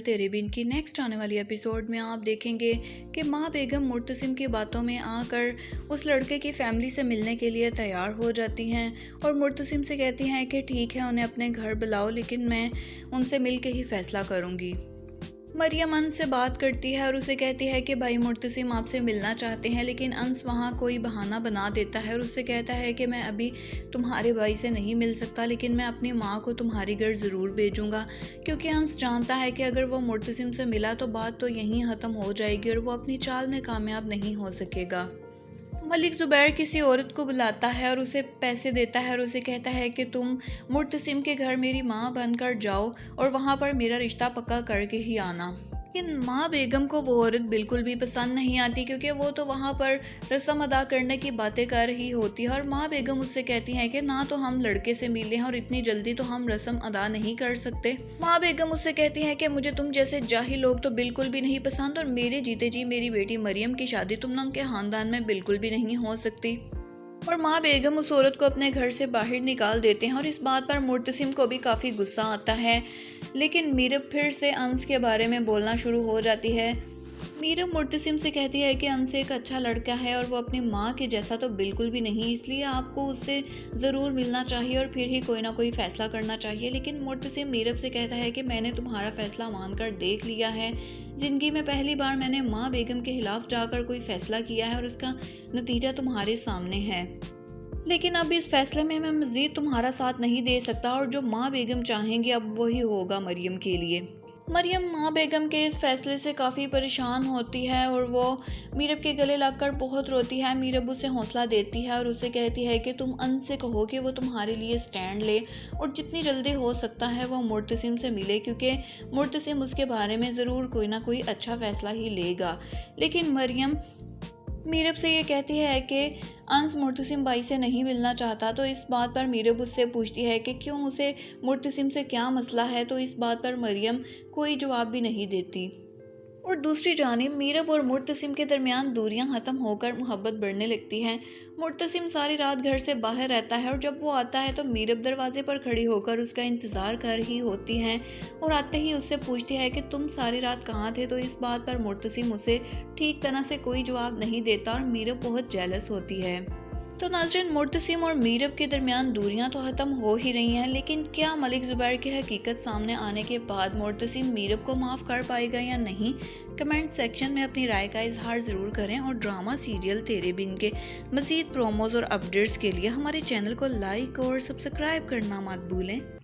तेरे बिन की नेक्स्ट आने वाली एपिसोड में आप देखेंगे कि माँ बेगम मुर्तसिम की बातों में आकर उस लड़के की फैमिली से मिलने के लिए तैयार हो जाती हैं और मुर्तसिम से कहती हैं कि ठीक है, उन्हें अपने घर बुलाओ, लेकिन मैं उनसे मिल के ही फैसला करूँगी। मरियम अंस से बात करती है और उसे कहती है कि भाई मुर्तसिम आपसे मिलना चाहते हैं, लेकिन अंस वहाँ कोई बहाना बना देता है और उससे कहता है कि मैं अभी तुम्हारे भाई से नहीं मिल सकता, लेकिन मैं अपनी माँ को तुम्हारी घर ज़रूर भेजूँगा, क्योंकि अंस जानता है कि अगर वो मुर्तसिम से मिला तो बात तो यहीं ख़त्म हो जाएगी और वो अपनी चाल में कामयाब नहीं हो सकेगा। मलिक ज़ुबैर किसी औरत को बुलाता है और उसे पैसे देता है और उसे कहता है कि तुम मुर्तसिम के घर मेरी माँ बनकर जाओ और वहाँ पर मेरा रिश्ता पक्का करके ही आना। लेकिन माँ बेगम को वो औरत बिल्कुल भी पसंद नहीं आती, क्योंकि वो तो वहाँ पर रस्म अदा करने की बातें कर रही होती है और माँ बेगम उससे कहती हैं कि ना तो हम लड़के से मिले हैं और इतनी जल्दी तो हम रस्म अदा नहीं कर सकते। माँ बेगम उससे कहती हैं कि मुझे तुम जैसे जाहिल लोग तो बिल्कुल भी नहीं पसंद और मेरे जीते जी मेरी बेटी मरियम की शादी तुम लोगों के खानदान में बिल्कुल भी नहीं हो सकती। और माँ बेगम उस औरत को अपने घर से बाहर निकाल देते हैं और इस बात पर मुर्तसिम को भी काफ़ी गुस्सा आता है। लेकिन मीरब फिर से अंस के बारे में बोलना शुरू हो जाती है। मीरब मुर्तसिम से कहती है कि अंस एक अच्छा लड़का है और वो अपनी माँ के जैसा तो बिल्कुल भी नहीं, इसलिए आपको उससे ज़रूर मिलना चाहिए और फिर ही कोई ना कोई फ़ैसला करना चाहिए। लेकिन मुर्तसिम मीरब से कहता है कि मैंने तुम्हारा फ़ैसला मानकर देख लिया है, ज़िंदगी में पहली बार मैंने माँ बेगम के खिलाफ जाकर कोई फ़ैसला किया है और उसका नतीजा तुम्हारे सामने है। लेकिन अब इस फैसले में मैं मज़ीद तुम्हारा साथ नहीं दे सकता और जो माँ बेगम चाहेंगी अब वही होगा मरियम के लिए। मरियम माँ बेगम के इस फैसले से काफ़ी परेशान होती है और वो मीरब के गले लगकर बहुत रोती है। मीरब उसे हौसला देती है और उसे कहती है कि तुम अंस से कहो कि वो तुम्हारे लिए स्टैंड ले और जितनी जल्दी हो सकता है वो मुर्तसिम से मिले, क्योंकि मुर्तसिम उसके बारे में ज़रूर कोई ना कोई अच्छा फ़ैसला ही लेगा। लेकिन मरियम मीरब से ये कहती है कि अंस मुर्तसिम भाई से नहीं मिलना चाहता, तो इस बात पर मीरब उससे पूछती है कि क्यों, उसे मुर्तसिम से क्या मसला है, तो इस बात पर मरियम कोई जवाब भी नहीं देती। और दूसरी जानिब मीरब और मुर्तसिम के दरमियान दूरियां ख़त्म होकर मोहब्बत बढ़ने लगती है। मुर्तसिम सारी रात घर से बाहर रहता है और जब वो आता है तो मीरब दरवाजे पर खड़ी होकर उसका इंतज़ार कर रही होती हैं और आते ही उससे पूछती है कि तुम सारी रात कहाँ थे, तो इस बात पर मुर्तसिम उसे ठीक तरह से कोई जवाब नहीं देता और मीरब बहुत जेलस होती है। तो नाज़रीन, मुर्तसिम और मीरब के दरमियान दूरियां तो ख़त्म हो ही रही हैं, लेकिन क्या मलिक ज़ुबैर की हकीकत सामने आने के बाद मुर्तसिम मीरब को माफ़ कर पाएगा या नहीं? कमेंट सेक्शन में अपनी राय का इजहार ज़रूर करें और ड्रामा सीरियल तेरे बिन के मज़ीद प्रोमोज़ और अपडेट्स के लिए हमारे चैनल को लाइक और सब्सक्राइब करना मत भूलें।